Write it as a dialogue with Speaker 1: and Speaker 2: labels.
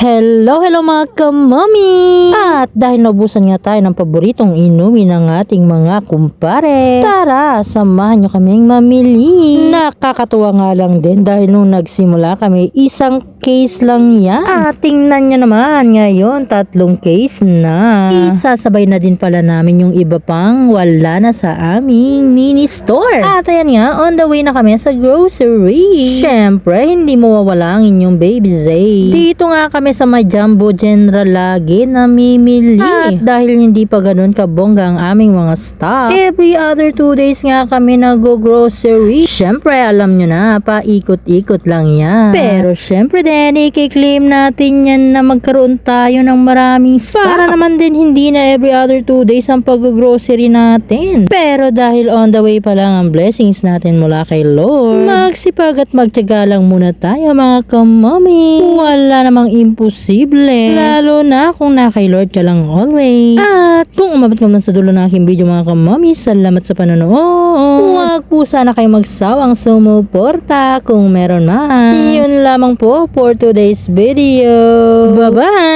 Speaker 1: Hello mga kamami! At dahil naubusan nga tayo ng paboritong inumin ng ating mga kumpare, tara, samahan nyo kaming mamili. Nakakatuwa nga lang din dahil nung nagsimula kami, isang case lang yan. At tingnan nyo naman, ngayon 3 case na. Isasabay na din pala namin yung iba pang wala na sa aming mini store. At ayan nga, on the way na kami sa grocery. Syempre, hindi mawawala ang inyong baby Zay. Dito nga kami sa may Jumbo General lagi namimili. At dahil hindi pa ganun kabongga ang aming mga stock, every other 2 days nga kami nag-grocery. Syempre, alam nyo na, paikot-ikot lang yan. Pero syempre din, i-claim natin yan na magkaroon tayo ng maraming stock. Para naman din hindi na every other 2 days ang pag-grocery natin. Pero dahil on the way pa lang ang blessings natin mula kay Lord, magsipag at magtiyaga lang muna tayo mga kamami. Wala namang imposible. Lalo na kung na kay Lord ka lang always. At kung umabot ka man sa dulo ng aking video mga kamami, salamat sa panonood. Huwag po sana kayo magsawang sumuporta kung meron man. Yun lamang po for today's video. Bye-bye!